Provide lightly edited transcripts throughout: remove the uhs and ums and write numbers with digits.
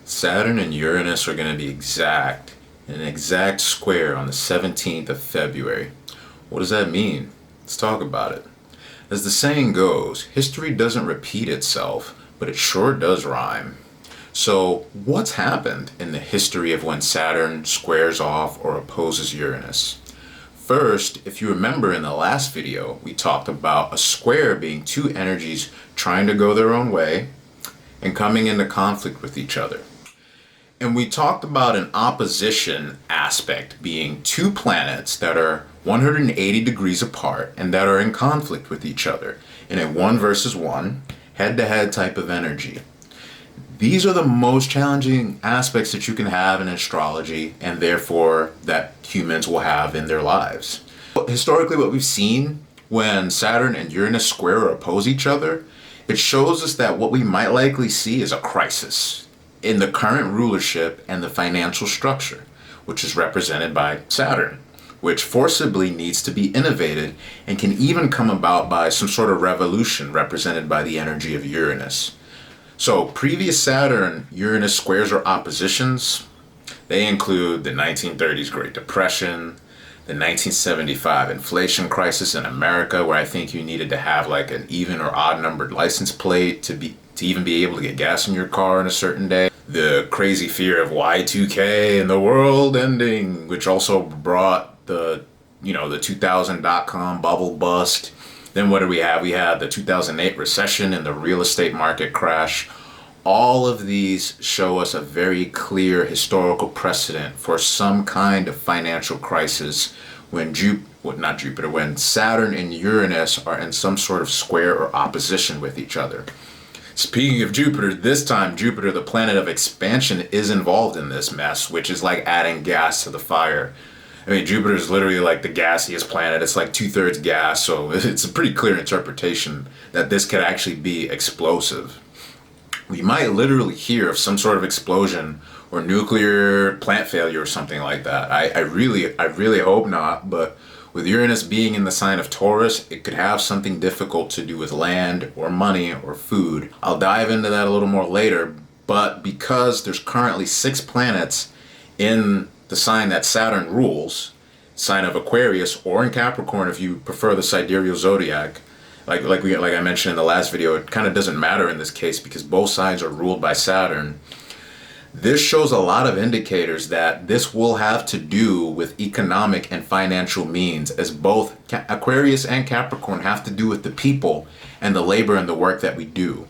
Saturn and Uranus are going to be in an exact square on the 17th of February. What does that mean? Let's talk about it. As the saying goes, history doesn't repeat itself, but it sure does rhyme. So, what's happened in the history of when Saturn squares off or opposes Uranus? First, if you remember in the last video, we talked about a square being two energies trying to go their own way and coming into conflict with each other. And we talked about an opposition aspect being two planets that are 180 degrees apart and that are in conflict with each other in a one versus one, head-to-head type of energy. These are the most challenging aspects that you can have in astrology and therefore that humans will have in their lives. Historically, what we've seen when Saturn and Uranus square or oppose each other, it shows us that what we might likely see is a crisis in the current rulership and the financial structure, which is represented by Saturn, which forcibly needs to be innovated and can even come about by some sort of revolution represented by the energy of Uranus. So previous Saturn-Uranus squares or oppositions, they include the 1930s Great Depression, the 1975 inflation crisis in America, where I think you needed to have like an even or odd numbered license plate to even be able to get gas in your car on a certain day. The crazy fear of Y2K and the world ending, which also brought the 2000 dot-com bubble bust. Then what do we have? We had the 2008 recession and the real estate market crash. All of these show us a very clear historical precedent for some kind of financial crisis when when Saturn and Uranus are in some sort of square or opposition with each other. Speaking of Jupiter, this time Jupiter, the planet of expansion, is involved in this mess, which is like adding gas to the fire. I mean, Jupiter is literally like the gaseous planet. It's like 2/3 gas, so it's a pretty clear interpretation that this could actually be explosive. We might literally hear of some sort of explosion or nuclear plant failure or something like that. I really hope not, but with Uranus being in the sign of Taurus, it could have something difficult to do with land or money or food. I'll dive into that a little more later, but because there's currently 6 planets in the sign that Saturn rules, sign of Aquarius, or in Capricorn if you prefer the sidereal zodiac, like I mentioned in the last video, it kind of doesn't matter in this case because both signs are ruled by Saturn. This shows a lot of indicators that this will have to do with economic and financial means, as both Aquarius and Capricorn have to do with the people and the labor and the work that we do.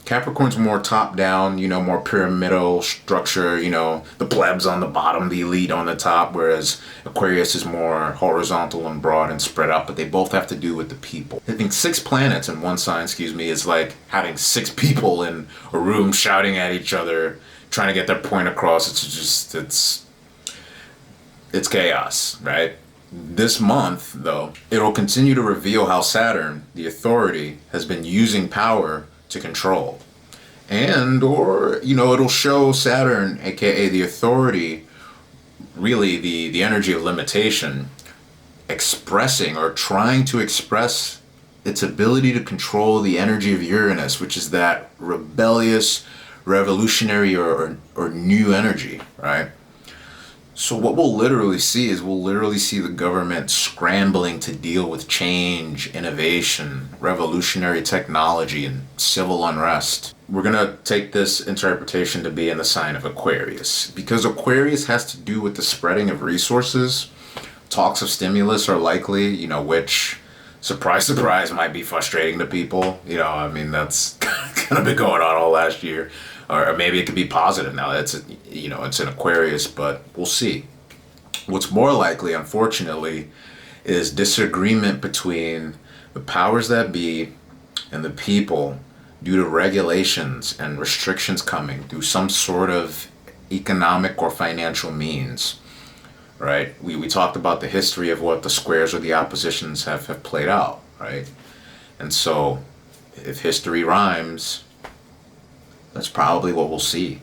Capricorn's more top-down, more pyramidal structure, the plebs on the bottom, the elite on the top, whereas Aquarius is more horizontal and broad and spread out, but they both have to do with the people. Having 6 planets in one sign, is like having 6 people in a room shouting at each other, trying to get their point across. It's chaos, right? This month, though, it'll continue to reveal how Saturn, the authority, has been using power to control. It'll show Saturn, aka the authority, really the energy of limitation, expressing or trying to express its ability to control the energy of Uranus, which is that rebellious, revolutionary or new energy, right? So what we'll literally see the government scrambling to deal with change, innovation, revolutionary technology, and civil unrest. We're going to take this interpretation to be in the sign of Aquarius, because Aquarius has to do with the spreading of resources. Talks of stimulus are likely, which, surprise, surprise, might be frustrating to people. That's kind of been going on all last year. Or maybe it could be positive now that it's an Aquarius, but we'll see. What's more likely, unfortunately, is disagreement between the powers that be and the people due to regulations and restrictions coming through some sort of economic or financial means, right? We talked about the history of what the squares or the oppositions have played out, right? And so, if history rhymes, that's probably what we'll see.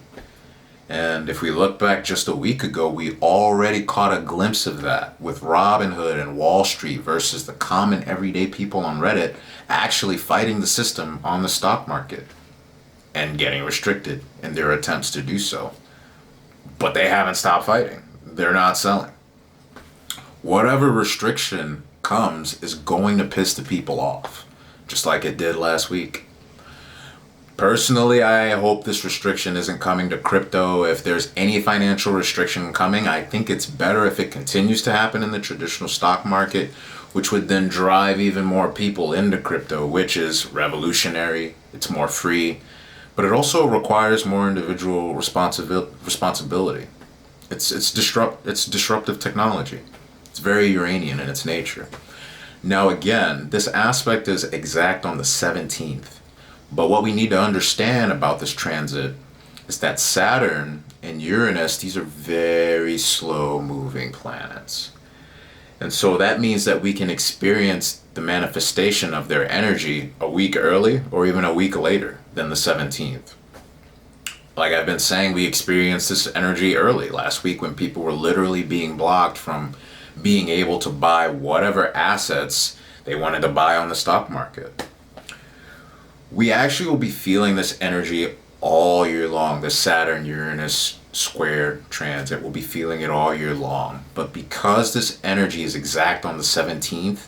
And if we look back just a week ago, we already caught a glimpse of that with Robinhood and Wall Street versus the common everyday people on Reddit actually fighting the system on the stock market and getting restricted in their attempts to do so. but they haven't stopped fighting. They're not selling. Whatever restriction comes is going to piss the people off, just like it did last week. Personally, I hope this restriction isn't coming to crypto. If there's any financial restriction coming, I think it's better if it continues to happen in the traditional stock market, which would then drive even more people into crypto, which is revolutionary. It's more free, but it also requires more individual responsibility. It's disruptive technology. It's very Uranian in its nature. Now again, this aspect is exact on the 17th. But what we need to understand about this transit is that Saturn and Uranus, these are very slow moving planets. And so that means that we can experience the manifestation of their energy a week early or even a week later than the 17th. Like I've been saying, we experienced this energy early last week when people were literally being blocked from being able to buy whatever assets they wanted to buy on the stock market. We actually will be feeling this energy all year long. The Saturn-Uranus square transit, we'll be feeling it all year long. But because this energy is exact on the 17th,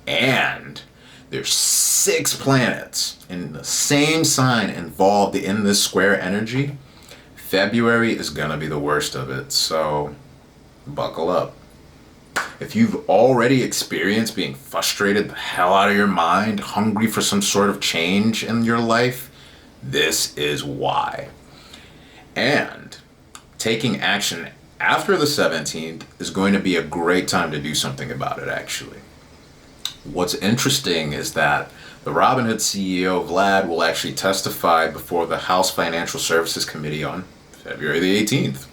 and there's 6 planets in the same sign involved in this square energy, February is gonna be the worst of it. So buckle up. If you've already experienced being frustrated the hell out of your mind, hungry for some sort of change in your life, this is why. And taking action after the 17th is going to be a great time to do something about it, actually. What's interesting is that the Robinhood CEO, Vlad, will actually testify before the House Financial Services Committee on February the 18th.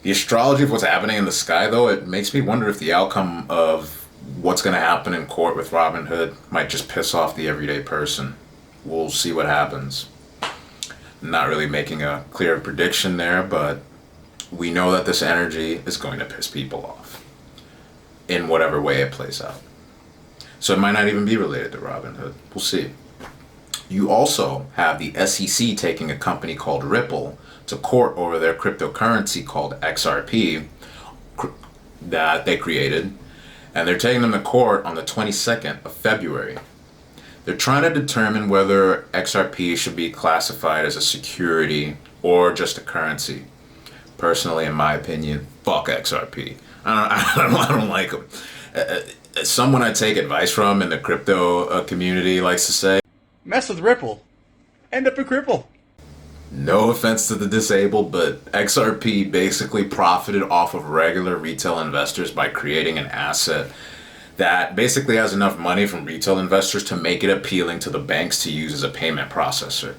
The astrology of what's happening in the sky, though, it makes me wonder if the outcome of what's going to happen in court with Robinhood might just piss off the everyday person. We'll see what happens. I'm not really making a clear prediction there, but we know that this energy is going to piss people off in whatever way it plays out. So it might not even be related to Robinhood. We'll see. You also have the SEC taking a company called Ripple to court over their cryptocurrency called XRP that they created, and they're taking them to court on the 22nd of February. They're trying to determine whether XRP should be classified as a security or just a currency. Personally, in my opinion, fuck XRP. I don't like them. Someone I take advice from in the crypto community likes to say, mess with Ripple, end up a cripple. No offense to the disabled, but XRP basically profited off of regular retail investors by creating an asset that basically has enough money from retail investors to make it appealing to the banks to use as a payment processor.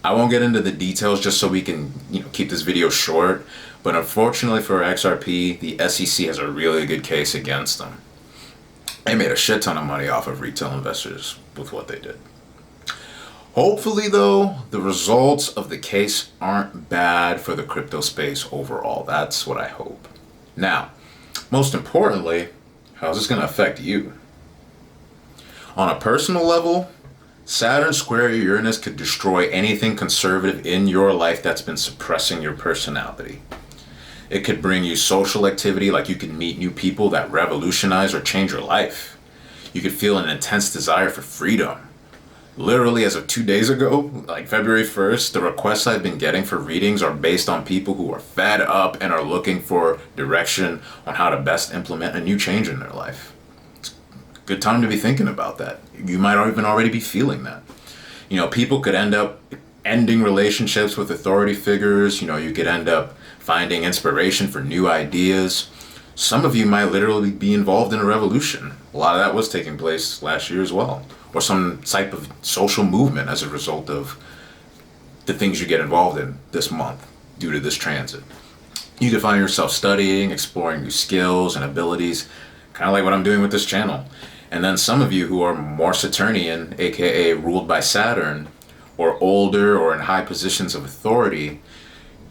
I won't get into the details just so we can, keep this video short, but unfortunately for XRP, the SEC has a really good case against them. They made a shit ton of money off of retail investors with what they did. Hopefully, though, the results of the case aren't bad for the crypto space overall. That's what I hope. Now, most importantly, how's this going to affect you? On a personal level, Saturn square Uranus could destroy anything conservative in your life that's been suppressing your personality. It could bring you social activity, like you could meet new people that revolutionize or change your life. You could feel an intense desire for freedom. Literally, as of 2 days ago, like February 1st, the requests I've been getting for readings are based on people who are fed up and are looking for direction on how to best implement a new change in their life. It's a good time to be thinking about that. You might even already be feeling that. People could end up ending relationships with authority figures. You could end up finding inspiration for new ideas. Some of you might literally be involved in a revolution. A lot of that was taking place last year as well. Or some type of social movement as a result of the things you get involved in this month due to this transit. You could find yourself studying, exploring new skills and abilities, kind of like what I'm doing with this channel. And then some of you who are more Saturnian, aka ruled by Saturn, or older or in high positions of authority,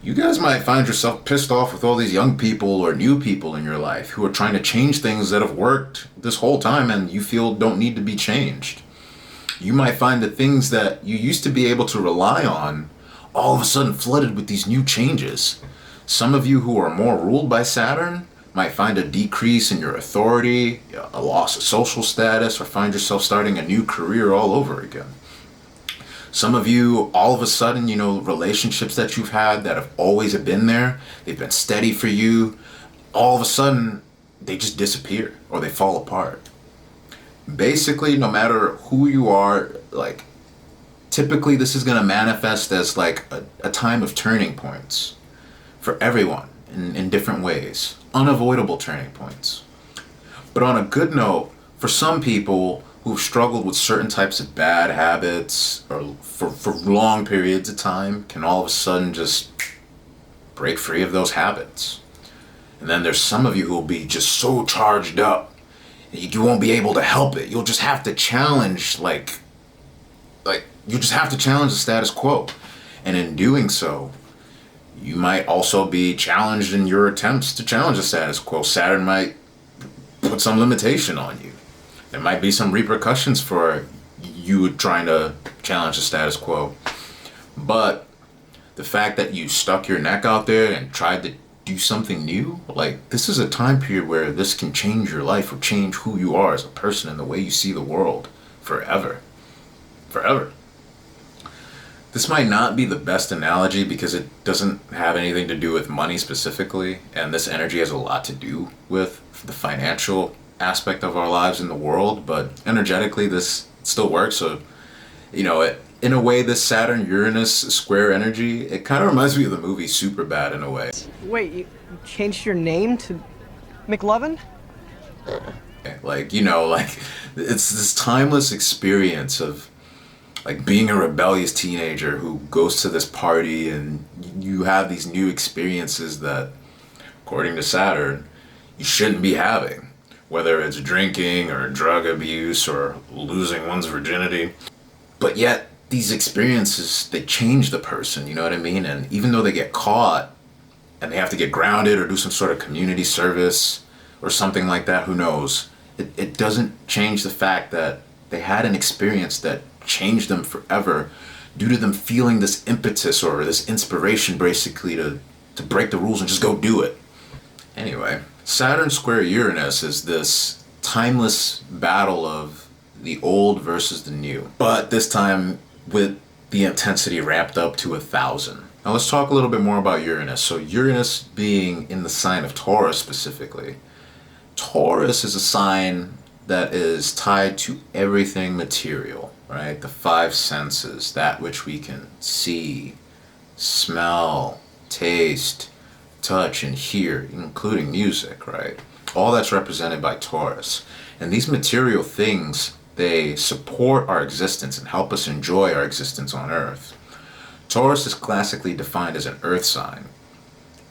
you guys might find yourself pissed off with all these young people or new people in your life who are trying to change things that have worked this whole time and you feel don't need to be changed. You might find the things that you used to be able to rely on all of a sudden flooded with these new changes. Some of you who are more ruled by Saturn might find a decrease in your authority, a loss of social status, or find yourself starting a new career all over again. Some of you, all of a sudden, relationships that you've had that have always been there, they've been steady for you, all of a sudden, they just disappear or they fall apart. Basically, no matter who you are, typically this is going to manifest as a time of turning points for everyone in different ways, unavoidable turning points. But on a good note, for some people who've struggled with certain types of bad habits or for long periods of time can all of a sudden just break free of those habits. And then there's some of you who will be just so charged up you won't be able to help it. You'll just have to challenge you just have to challenge the status quo. And in doing so, you might also be challenged in your attempts to challenge the status quo. Saturn might put some limitation on you. There might be some repercussions for you trying to challenge the status quo. But the fact that you stuck your neck out there and tried to do something new, this is a time period where this can change your life or change who you are as a person and the way you see the world forever. Forever. This might not be the best analogy because it doesn't have anything to do with money specifically, and this energy has a lot to do with the financial aspect of our lives in the world, but energetically this still works. So, in a way, this Saturn-Uranus square energy, it kind of reminds me of the movie Superbad in a way. Wait, you changed your name to McLovin? It's this timeless experience of being a rebellious teenager who goes to this party and you have these new experiences that, according to Saturn, you shouldn't be having. Whether it's drinking or drug abuse or losing one's virginity. But yet, these experiences, they change the person, you know what I mean? And even though they get caught and they have to get grounded or do some sort of community service or something like that, who knows? It doesn't change the fact that they had an experience that changed them forever due to them feeling this impetus or this inspiration basically to break the rules and just go do it. Anyway, Saturn square Uranus is this timeless battle of the old versus the new, but this time with the intensity ramped up to 1,000. Now let's talk a little bit more about Uranus. So Uranus being in the sign of Taurus specifically. Taurus is a sign that is tied to everything material, right? The five senses, that which we can see, smell, taste, touch, and hear, including music, right? All that's represented by Taurus. And these material things, they support our existence and help us enjoy our existence on Earth. Taurus is classically defined as an Earth sign,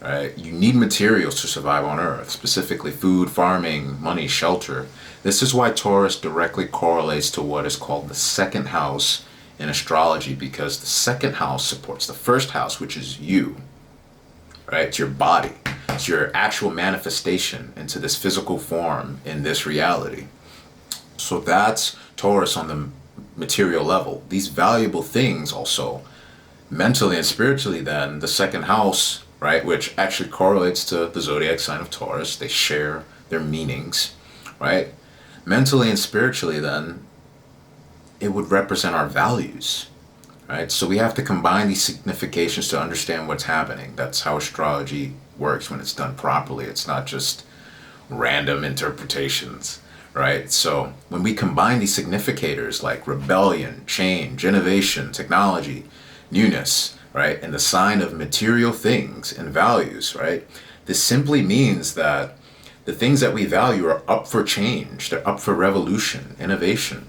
right? You need materials to survive on Earth, specifically food, farming, money, shelter. This is why Taurus directly correlates to what is called the second house in astrology, because the second house supports the first house, which is you, right? It's your body. It's your actual manifestation into this physical form in this reality. So that's Taurus on the material level. These valuable things also, mentally and spiritually then, the second house, right, which actually correlates to the zodiac sign of Taurus. They share their meanings, right? Mentally and spiritually then, it would represent our values, right? So we have to combine these significations to understand what's happening. That's how astrology works when it's done properly. It's not just random interpretations, right? So when we combine these significators like rebellion, change, innovation, technology, newness, right, and the sign of material things and values, right, this simply means that the things that we value are up for change. They're up for revolution, innovation.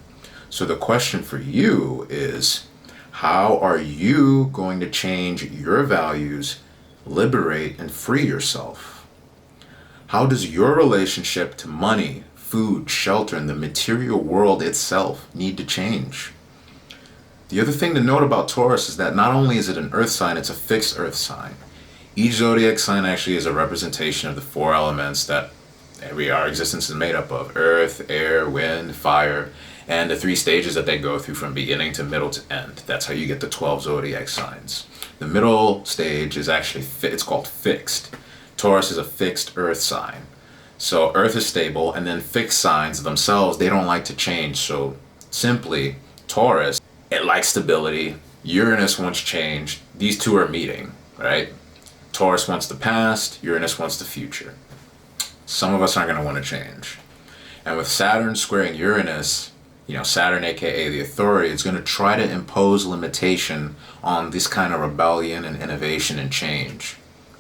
So the question for you is, how are you going to change your values, liberate and free yourself? How does your relationship to money, food, shelter, and the material world itself need to change? The other thing to note about Taurus is that not only is it an earth sign, it's a fixed earth sign. Each zodiac sign actually is a representation of the four elements that our existence is made up of: earth, air, wind, fire, and the three stages that they go through from beginning to middle to end. That's how you get the 12 zodiac signs. The middle stage is actually, it's called fixed. Taurus is a fixed earth sign. So earth is stable, and then fixed signs themselves, they don't like to change. So simply, Taurus, it likes stability. Uranus wants change. These two are meeting, right? Taurus wants the past, Uranus wants the future. Some of us aren't going to want to change. And with Saturn squaring Uranus, Saturn, aka the authority, is going to try to impose limitation on this kind of rebellion and innovation and change.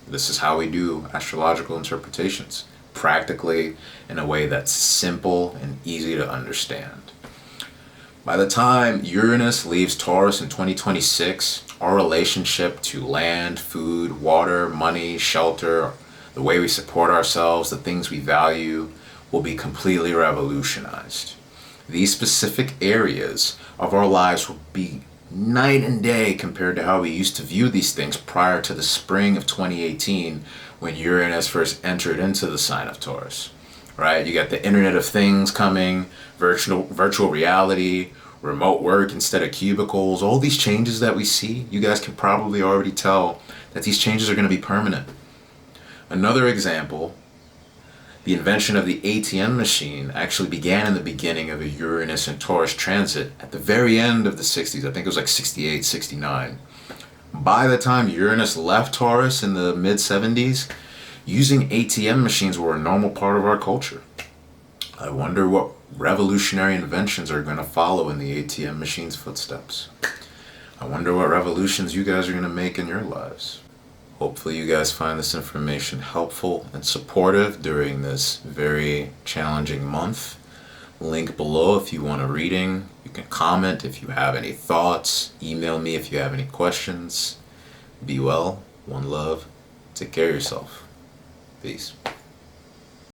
This is how we do astrological interpretations, practically, in a way that's simple and easy to understand. By the time Uranus leaves Taurus in 2026, our relationship to land, food, water, money, shelter, the way we support ourselves, the things we value, will be completely revolutionized. These specific areas of our lives will be night and day compared to how we used to view these things prior to the spring of 2018, when Uranus first entered into the sign of Taurus. Right? You got the Internet of Things coming, virtual reality, remote work instead of cubicles. All these changes that we see, you guys can probably already tell that these changes are going to be permanent. Another example, the invention of the ATM machine actually began in the beginning of a Uranus and Taurus transit at the very end of the 60s. I think it was like 68, 69. By the time Uranus left Taurus in the mid 70s, using ATM machines were a normal part of our culture. I wonder what revolutionary inventions are going to follow in the ATM machine's footsteps. I wonder what revolutions you guys are going to make in your lives. Hopefully you guys find this information helpful and supportive during this very challenging month. Link below if you want a reading. You can comment if you have any thoughts. Email me if you have any questions. Be well. One love. Take care of yourself. Peace.